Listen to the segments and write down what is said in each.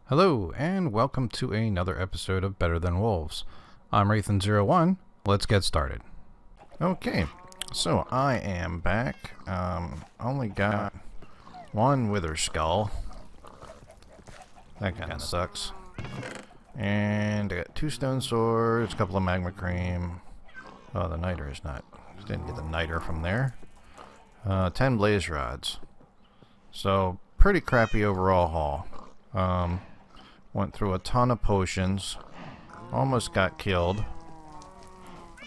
Hello, and welcome to another episode of Better Than Wolves. I'm Rathan01. Let's get started. Okay, so I am back. Only got one wither skull. That kind of sucks. And I got 2 stone swords, a couple of magma cream. Oh, the niter is not. Didn't get the niter from there. 10 blaze rods. So, pretty crappy overall haul. Went through a ton of potions. Almost got killed.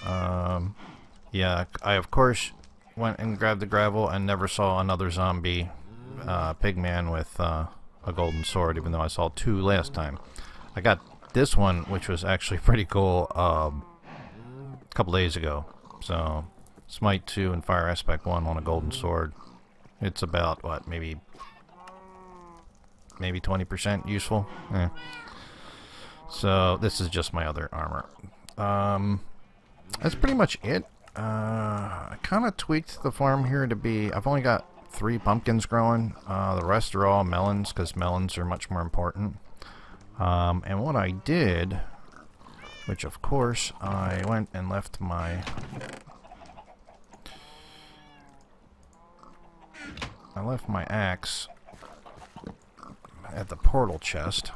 Yeah, I of course went and grabbed the gravel and never saw another zombie pigman with a golden sword, even though I saw 2 last time. I got this one, which was actually pretty cool, a couple days ago. So, Smite 2 and Fire Aspect 1 on a golden sword. It's about, what, maybe 20% useful. So this is just my other armor. That's pretty much it. I kind of tweaked the farm here to be, I've only got 3 pumpkins growing. The rest are all melons, because melons are much more important. And what I did, which of course I went and left my axe at the portal chest.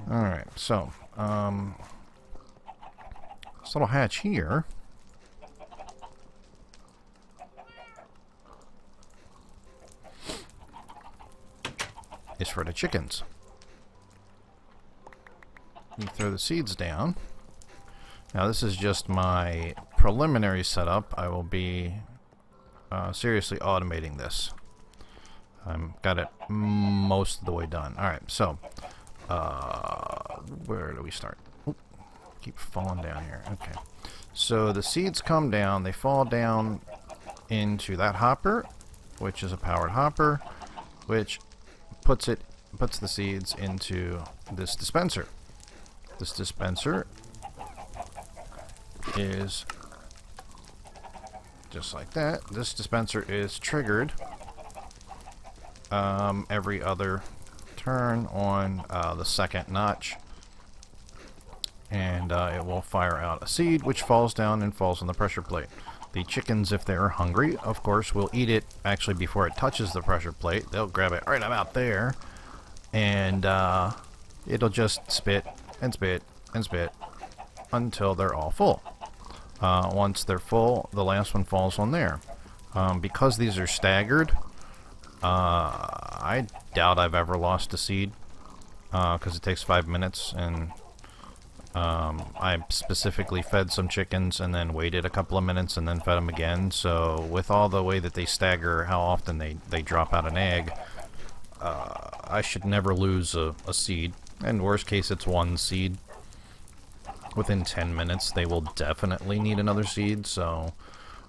Alright, so, this little hatch here is for the chickens. You throw the seeds down. Now this is just my preliminary setup. I will be seriously automating this. Got it most of the way done. Alright, so where do we start? Oop, keep falling down here. Okay, so the seeds come down, they fall down into that hopper, which is a powered hopper, which puts the seeds into this dispenser. This dispenser is just like that. This dispenser is triggered every other turn on the second notch, and it will fire out a seed which falls down and falls on the pressure plate. The chickens, if they're hungry, of course, will eat it actually before it touches the pressure plate. They'll grab it right about there, and it'll just spit and spit and spit until they're all full. Once they're full, the last one falls on there. Because these are staggered, I doubt I've ever lost a seed, because it takes 5 minutes, and I specifically fed some chickens and then waited a couple of minutes and then fed them again. So with all the way that they stagger, how often they drop out an egg, I should never lose a seed. And worst case, it's 1 seed. Within 10 minutes, they will definitely need another seed. So,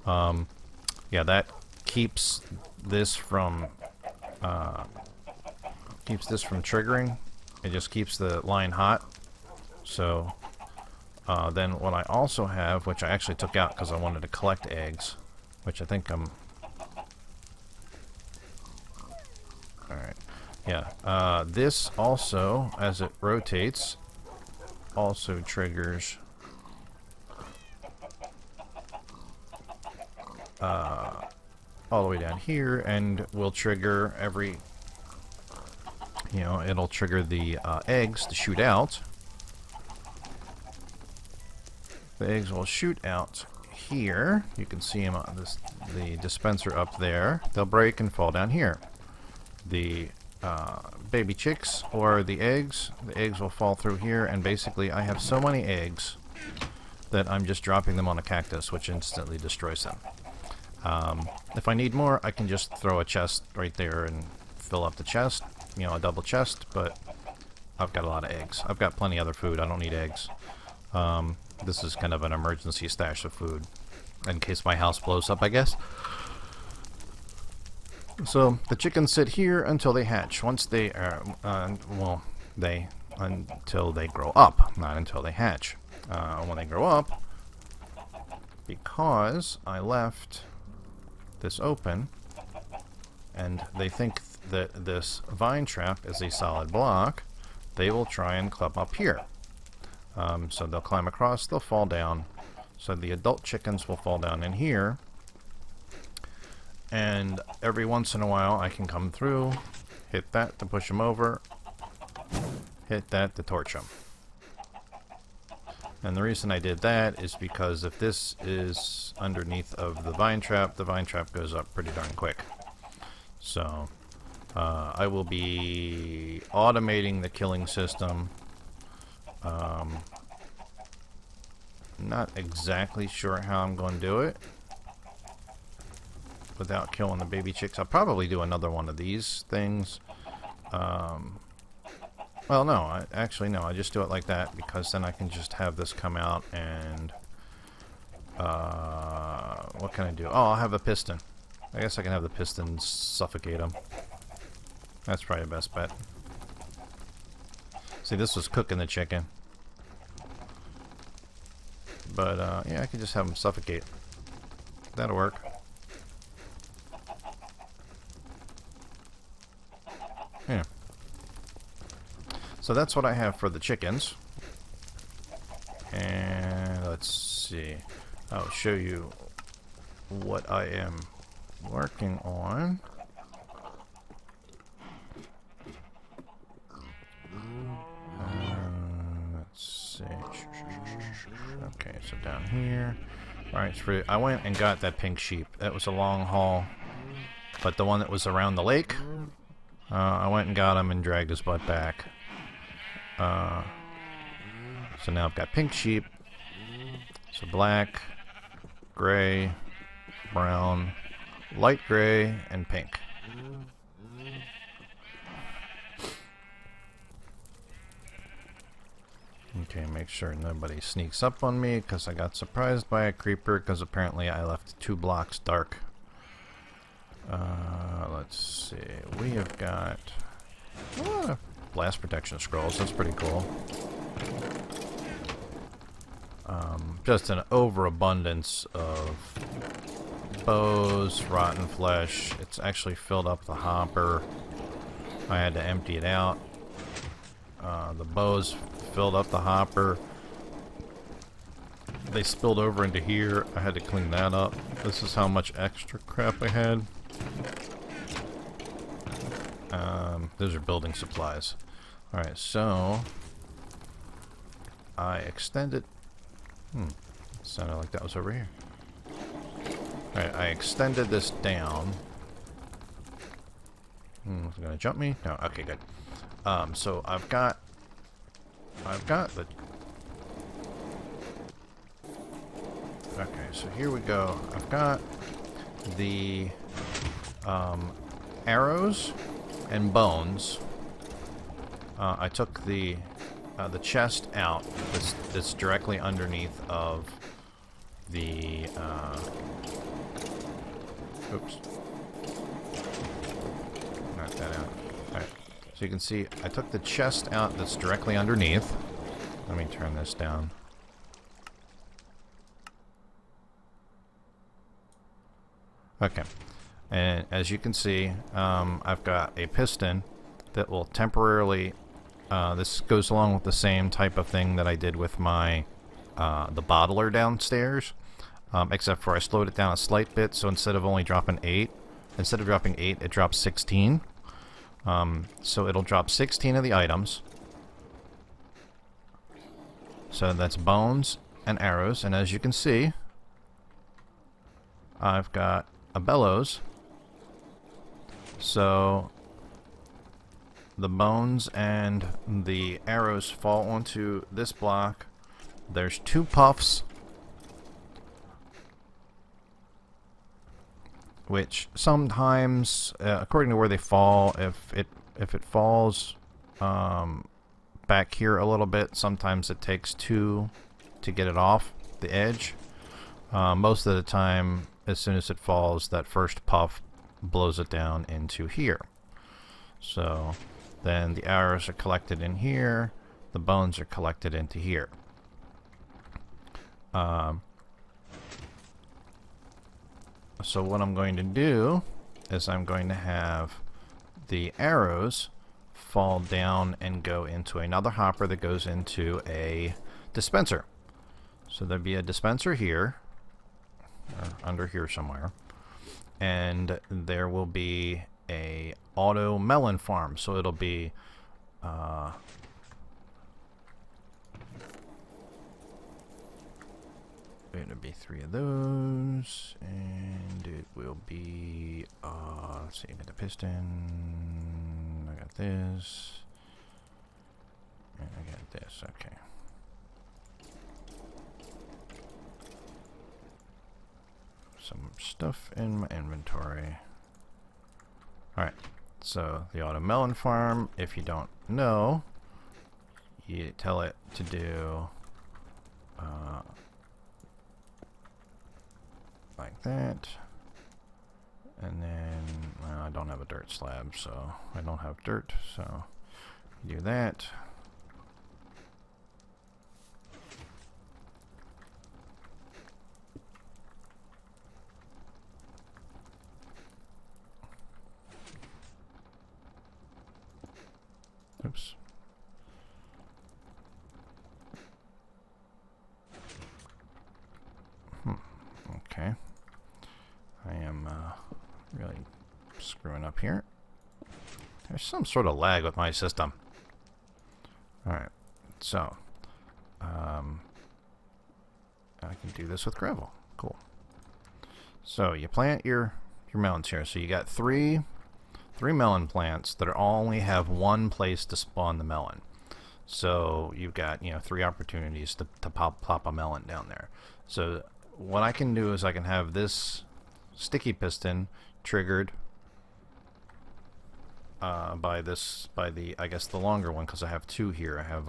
yeah, that keeps this from triggering. It just keeps the line hot. So, then what I also have, which I actually took out because I wanted to collect eggs, which I think I'm... Alright. Yeah. This also, as it rotates, also triggers all the way down here, and will trigger every, it'll trigger the eggs to shoot out. The eggs will shoot out here. You can see them on the dispenser up there. They'll break and fall down here. The baby chicks, or the eggs will fall through here, and basically I have so many eggs that I'm just dropping them on a cactus, which instantly destroys them. If I need more, I can just throw a chest right there and fill up the chest, a double chest, but I've got a lot of eggs. I've got plenty of other food. I don't need eggs. This is kind of an emergency stash of food in case my house blows up, I guess. So the chickens sit here until they hatch. Once they until they grow up, not until they hatch. When they grow up, because I left this open, and they think that this vine trap is a solid block, they will try and climb up here. So they'll climb across, they'll fall down. So the adult chickens will fall down in here. And every once in a while I can come through, hit that to push them over, hit that to torch them. And the reason I did that is because if this is underneath of the vine trap goes up pretty darn quick. So I will be automating the killing system. Not exactly sure how I'm going to do it without killing the baby chicks. I'll probably do another one of these things. Well, no, actually no, I just do it like that because then I can just have this come out and what can I do? Oh, I'll have a piston. I guess I can have the piston suffocate them. That's probably the best bet. See, this was cooking the chicken. But, yeah, I can just have them suffocate. That'll work. Yeah. So that's what I have for the chickens. And let's see. I'll show you what I am working on. Let's see. Okay, so down here. Alright, so I went and got that pink sheep. That was a long haul. But the one that was around the lake, I went and got him and dragged his butt back. So now I've got pink sheep. So black, gray, brown, light gray, and pink. Okay, make sure nobody sneaks up on me because I got surprised by a creeper because apparently I left 2 blocks dark. Let's see. We have got blast protection scrolls. That's pretty cool. Just an overabundance of bows, rotten flesh. It's actually filled up the hopper. I had to empty it out. The bows filled up the hopper. They spilled over into here. I had to clean that up. This is how much extra crap I had. Those are building supplies. Alright, so I extended. Sounded like that was over here. Alright, I extended this down. Is it gonna jump me? No, okay, good. So I've got the. Okay, so here we go. I've got the arrows and bones. I took the chest out. That's directly underneath of the. Oops. Knock that out. Alright. So you can see I took the chest out that's directly underneath. Let me turn this down. Okay. And as you can see, I've got a piston that will temporarily. This goes along with the same type of thing that I did with my the bottler downstairs, except for I slowed it down a slight bit. So instead of only dropping 8, it drops 16. So it'll drop 16 of the items. So that's bones and arrows, and as you can see, I've got a bellows. So the bones and the arrows fall onto this block. There's 2 puffs, which sometimes, according to where they fall, if it falls back here a little bit, sometimes it takes 2 to get it off the edge. Most of the time, as soon as it falls, that first puff blows it down into here. So then the arrows are collected in here, the bones are collected into here. So what I'm going to do is I'm going to have the arrows fall down and go into another hopper that goes into a dispenser. So there'd be a dispenser here, or under here somewhere, and there will be a auto melon farm. So it'll be it'll be 3 of those, and it will be let's see, I got the piston, I got this, and I got this. Okay. Some stuff in my inventory. Alright, so the auto melon farm, if you don't know, you tell it to do like that, and then I don't have a dirt slab, so I don't have dirt, so you do that. Oops. Okay. I am really screwing up here. There's some sort of lag with my system. Alright, so I can do this with gravel. Cool. So you plant your melons here. So you got three melon plants that only have one place to spawn the melon. So you've got 3 opportunities to plop a melon down there. So what I can do is I can have this sticky piston triggered by the I guess the longer one, because I have 2 here. I have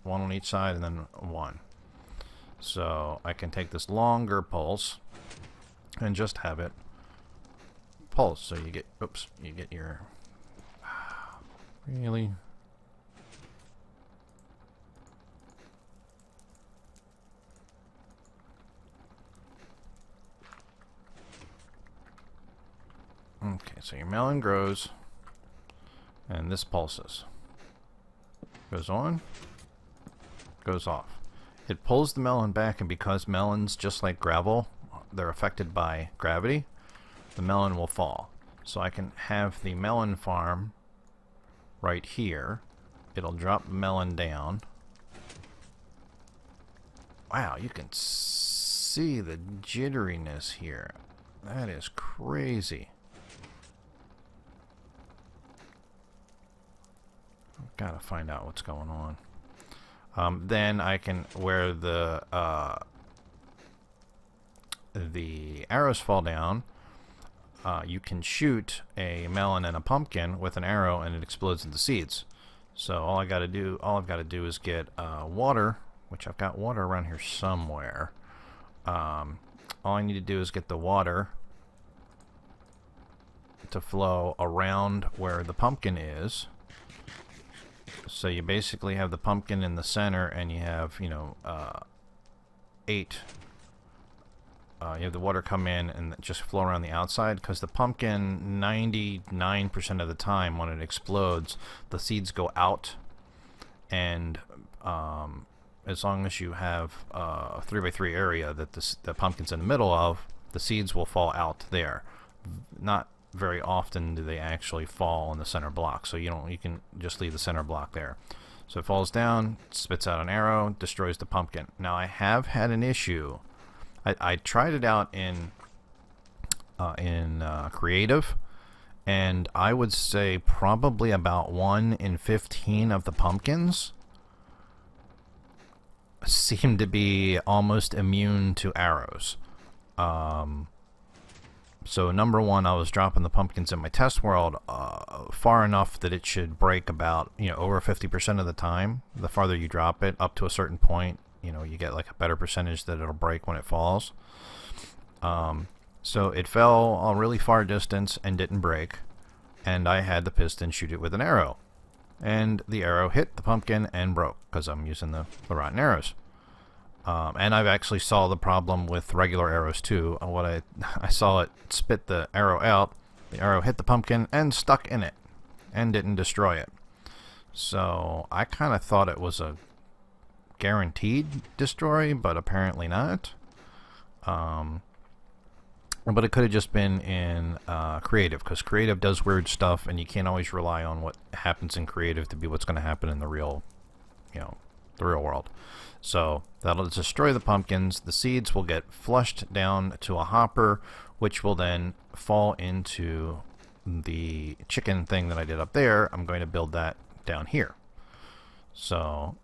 one on each side and then one. So I can take this longer pulse and just have it pulse. So you get, oops, you get your really. Okay, so your melon grows, and this pulses. Goes on, goes off. It pulls the melon back, and because melons, just like gravel, they're affected by gravity, the melon will fall. So I can have the melon farm right here. It'll drop the melon down. Wow, you can see the jitteriness here. That is crazy. Gotta find out what's going on. Then I can, where the arrows fall down, you can shoot a melon and a pumpkin with an arrow, and it explodes into seeds. So all I've got to do is get water, which I've got water around here somewhere. All I need to do is get the water to flow around where the pumpkin is. So you basically have the pumpkin in the center, and you have, 8. You have the water come in and just flow around the outside, because the pumpkin, 99% of the time when it explodes, the seeds go out, and as long as you have a 3x3 area that the pumpkin's in the middle of, the seeds will fall out there. Not very often do they actually fall in the center block, so you can just leave the center block there. So it falls down, spits out an arrow, destroys the pumpkin. Now I have had an issue. I tried it out in creative, and I would say probably about 1 in 15 of the pumpkins seem to be almost immune to arrows. So number one, I was dropping the pumpkins in my test world far enough that it should break about, over 50% of the time. The farther you drop it, up to a certain point, you get like a better percentage that it'll break when it falls. So it fell a really far distance and didn't break, and I had the piston shoot it with an arrow. And the arrow hit the pumpkin and broke, because I'm using the rotten arrows. And I've actually saw the problem with regular arrows too. I saw it spit the arrow out, The arrow hit the pumpkin and stuck in it and didn't destroy it. So I kind of thought it was a guaranteed destroy, but apparently not. But it could have just been in creative, because creative does weird stuff, and you can't always rely on what happens in creative to be what's going to happen in the real, the real world. So that'll destroy the pumpkins. The seeds will get flushed down to a hopper, which will then fall into the chicken thing that I did up there. I'm going to build that down here. So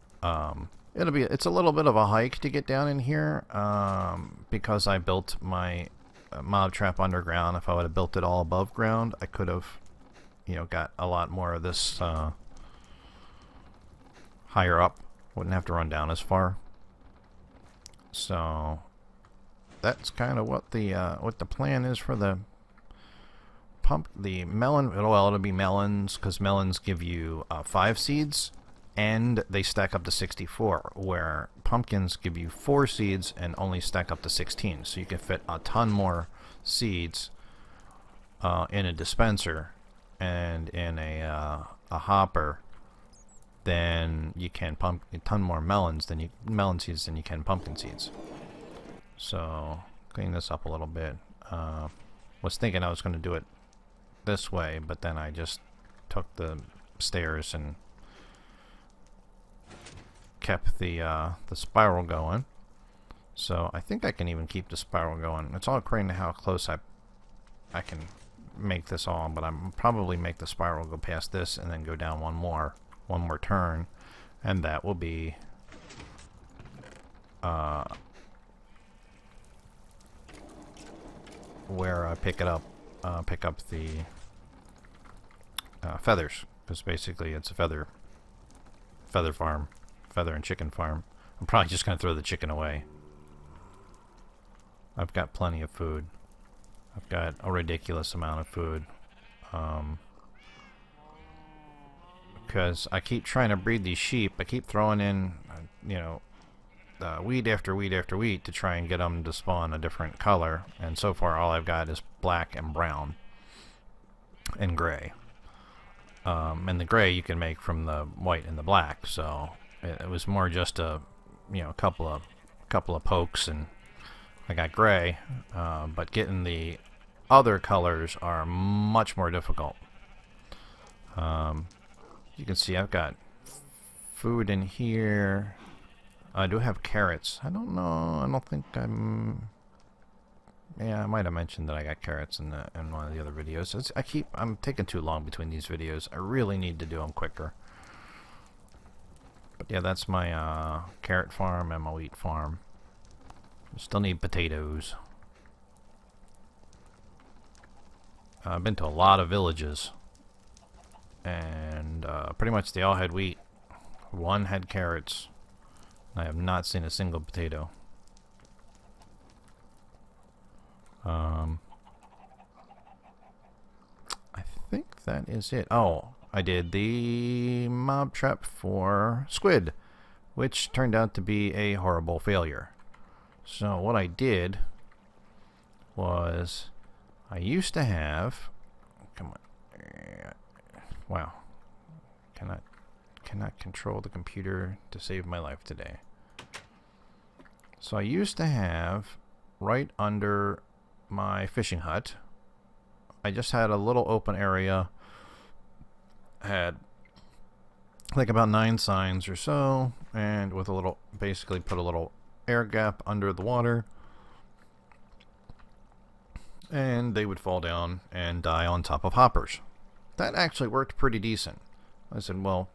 it's a little bit of a hike to get down in here, because I built my mob trap underground. If I would have built it all above ground, I could have, got a lot more of this higher up. Wouldn't have to run down as far. So that's kind of what the plan is for the melon. Well, it'll be melons, because melons give you 5 seeds, and they stack up to 64, where pumpkins give you 4 seeds and only stack up to 16. So you can fit a ton more seeds in a dispenser and in a hopper than you can a ton more melon seeds than you can pumpkin seeds. So clean this up a little bit. Was thinking I was going to do it this way, but then I just took the stairs and kept the spiral going. So I think I can even keep the spiral going. It's all according to how close I can make this all, but I'm probably make the spiral go past this and then go down one more turn, and that will be where I pick up the feathers, because basically it's a feather farm. Feather and chicken farm. I'm probably just going to throw the chicken away. I've got plenty of food. I've got a ridiculous amount of food. Because I keep trying to breed these sheep. I keep throwing in, weed after weed after weed to try and get them to spawn a different color. And so far all I've got is black and brown and gray. And the gray you can make from the white and the black. So it was more just a couple of pokes, and I got gray. But getting the other colors are much more difficult. You can see I've got food in here. I do have carrots. I don't know. I don't think I'm. Yeah, I might have mentioned that I got carrots in one of the other videos. I'm taking too long between these videos. I really need to do them quicker. But yeah, that's my carrot farm and my wheat farm. Still need potatoes. I've been to a lot of villages, and pretty much they all had wheat. One had carrots. I have not seen a single potato. I think that is it. Oh, I did the mob trap for squid, which turned out to be a horrible failure. So what I did was, I used to have, come on, wow, cannot control the computer to save my life today. So I used to have, right under my fishing hut, I just had a little open area, had like about 9 signs or so, and with a little, basically put a little air gap under the water, and they would fall down and die on top of hoppers. That actually worked pretty decent. I said, well,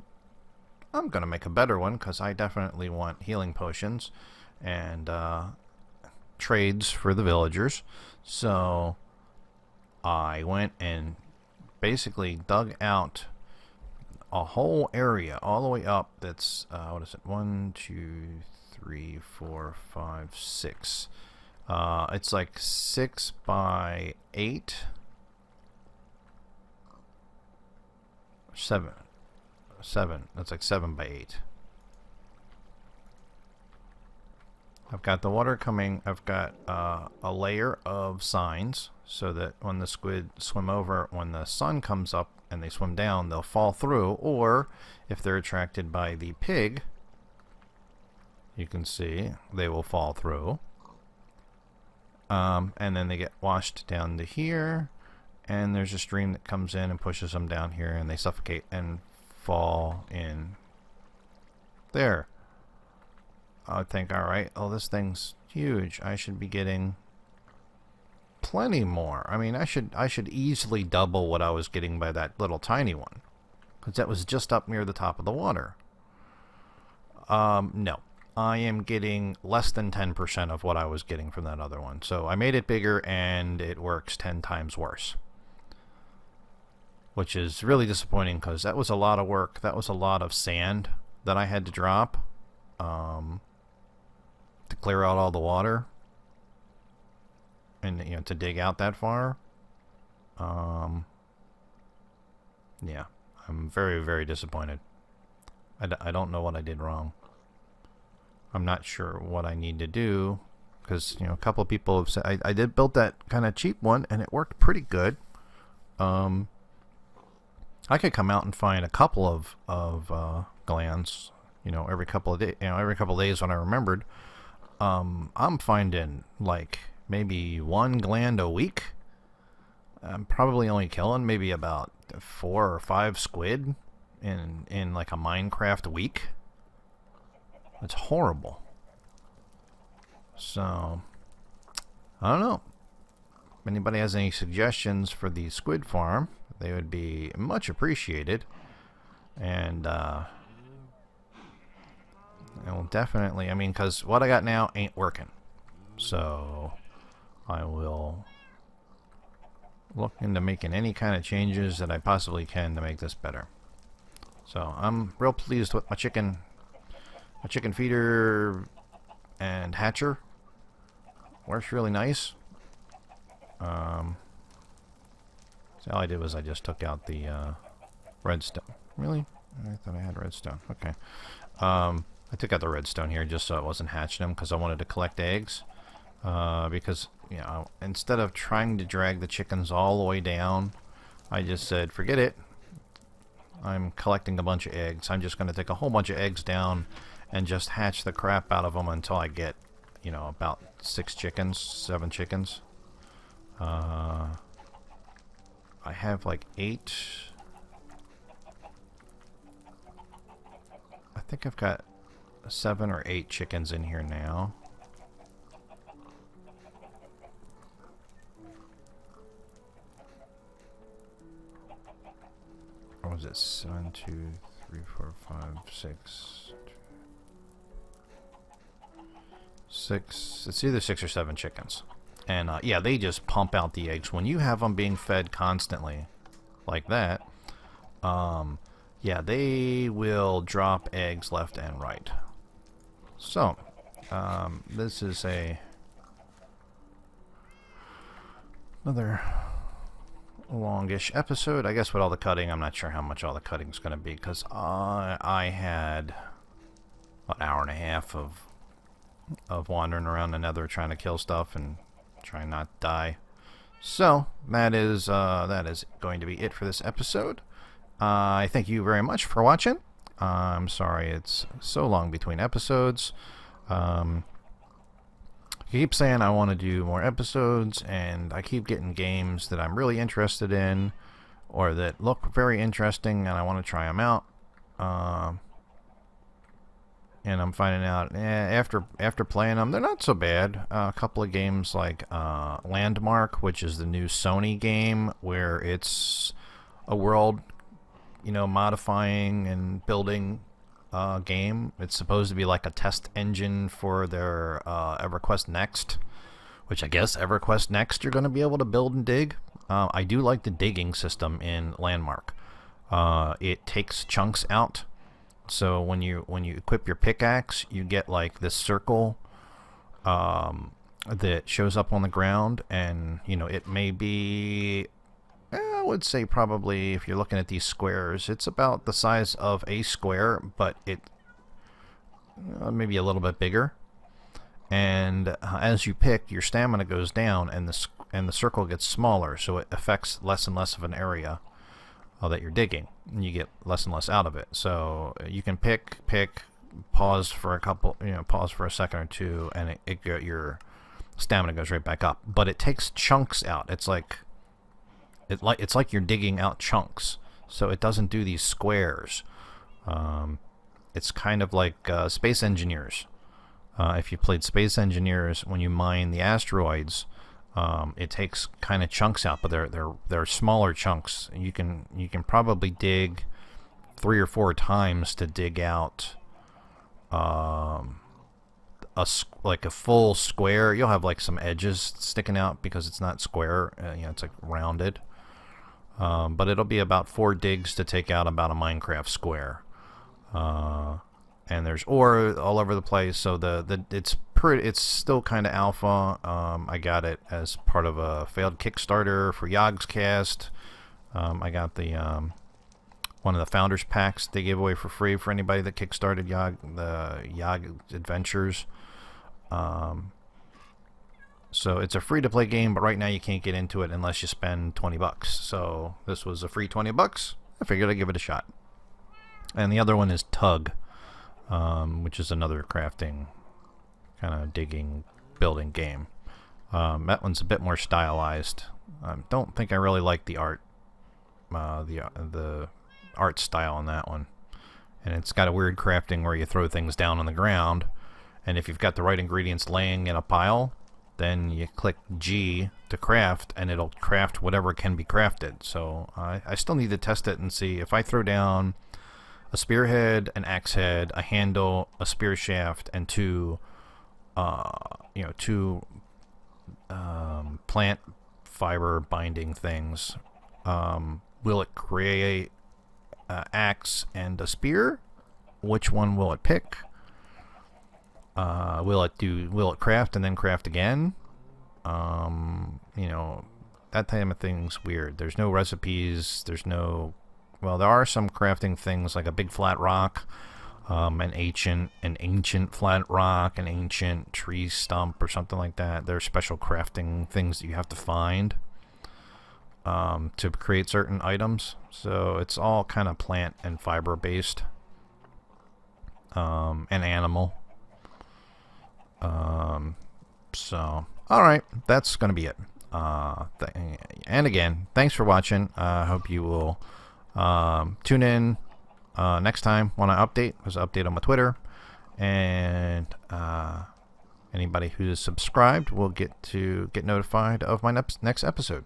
I'm gonna make a better one, because I definitely want healing potions and trades for the villagers. So I went and basically dug out a whole area all the way up. That's what is it? 1, 2, 3, 4, 5, 6. It's like 6 by 8. 7. That's like 7 by 8. I've got the water coming. I've got a layer of signs. so that when the squid swim over, when the sun comes up and they swim down, they'll fall through. Or if they're attracted by the pig, you can see they will fall through. And then they get washed down to here, and there's a stream that comes in and pushes them down here, and they suffocate and fall in there. I would think, alright, oh, this thing's huge. I should be getting plenty more. I mean, I should easily double what I was getting by that little tiny one, because that was just up near the top of the water. No. I am getting less than 10% of what I was getting from that other one. So I made it bigger, and it works 10 times worse. Which is really disappointing, because that was a lot of work. That was a lot of sand that I had to drop to clear out all the water. And, you know, to dig out that far. Yeah, I'm very, very disappointed. I don't know what I did wrong. I'm not sure what I need to do, because, you know, a couple of people have said I did build that kind of cheap one, and it worked pretty good. I could come out and find a couple of glands, you know, every couple of days. You know, every couple of days when I remembered. I'm finding like maybe one gland a week. I'm probably only killing maybe about 4 or 5 squid in like a Minecraft week. It's horrible. So, I don't know. If anybody has any suggestions for the squid farm, they would be much appreciated. And, will definitely, I mean, because what I got now ain't working. So, I will look into making any kind of changes that I possibly can to make this better. So, I'm real pleased with my chicken feeder and hatcher. Works really nice. So all I did was I just took out the redstone. Really? I thought I had redstone. Okay. I took out the redstone here just so it wasn't hatching them, because I wanted to collect eggs. Because, you know, instead of trying to drag the chickens all the way down, I just said, forget it. I'm collecting a bunch of eggs. I'm just going to take a whole bunch of eggs down and just hatch the crap out of them until I get, you know, about 7 chickens. I have like 8. I think I've got 7 or 8 chickens in here now. Or was it 1, 2, 3, 4, 5, 6? 6. It's either 6 or 7 chickens. And yeah, they just pump out the eggs. When you have them being fed constantly like that, yeah, they will drop eggs left and right. So, this is another longish episode. I guess with all the cutting, I'm not sure how much all the cutting is going to be, because I had an hour and a half of wandering around the nether trying to kill stuff and trying not to die. So that is going to be it for this episode. I thank you very much for watching. I'm sorry it's so long between episodes. I keep saying I want to do more episodes, and I keep getting games that I'm really interested in or that look very interesting, and I want to try them out. And I'm finding out after playing them, they're not so bad. A couple of games like Landmark, which is the new Sony game, where it's a world, you know, modifying and building game. It's supposed to be like a test engine for their EverQuest Next, which I guess EverQuest Next you're going to be able to build and dig. I do like the digging system in Landmark. It takes chunks out. So when you equip your pickaxe, you get like this circle that shows up on the ground, and you know, it may be, I would say probably, if you're looking at these squares, it's about the size of a square, but it maybe a little bit bigger. And as you pick, your stamina goes down, and and the circle gets smaller, so it affects less and less of an area that you're digging, and you get less and less out of it. So you can pick, pause for a couple, pause for a second or two, and your stamina goes right back up. But it takes chunks out. It's like you're digging out chunks, so it doesn't do these squares. It's kind of like Space Engineers. If you played Space Engineers, when you mine the asteroids, it takes kind of chunks out, but they're smaller chunks. You can probably dig 3 or 4 times to dig out like a full square. You'll have like some edges sticking out because it's not square. It's like rounded. But it'll be about 4 digs to take out about a Minecraft square. And there's ore all over the place, so it's still kind of alpha. I got it as part of a failed Kickstarter for Yogg's Cast. I got the one of the founders packs they gave away for free for anybody that kickstarted the Yogg Adventures. So it's a free-to-play game, but right now you can't get into it unless you spend $20. So this was a free $20. I figured I'd give it a shot. And the other one is Tug, which is another crafting, kind of digging, building game. That one's a bit more stylized. Don't think I really like the art, the art style on that one. And it's got a weird crafting where you throw things down on the ground, and if you've got the right ingredients laying in a pile, then you click G to craft, and it'll craft whatever can be crafted. So I still need to test it and see if I throw down a spearhead, an axe head, a handle, a spear shaft, and two plant fiber binding things. Will it create an axe and a spear? Which one will it pick? Will it craft and then craft again? That type of thing's weird. There's no recipes. Well, there are some crafting things like a big flat rock, an ancient flat rock, an ancient tree stump, or something like that. There are special crafting things that you have to find to create certain items. So it's all kind of plant and fiber based, and animal. So all right, that's gonna be it. And again, thanks for watching. I hope you will tune in next time when I update. There's an update on my Twitter, and anybody who's subscribed will get notified of my next episode.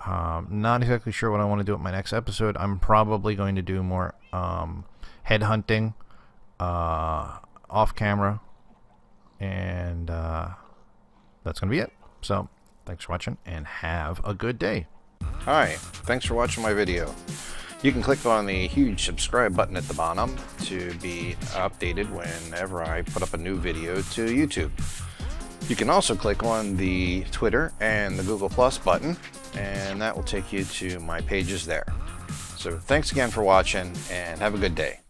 Not exactly sure what I want to do with my next episode. I'm probably going to do more headhunting off camera, and that's going to be it. So thanks for watching, and have a good day. Hi, thanks for watching my video. You can click on the huge subscribe button at the bottom to be updated whenever I put up a new video to YouTube. You can also click on the Twitter and the Google Plus button, and that will take you to my pages there. So thanks again for watching, and have a good day.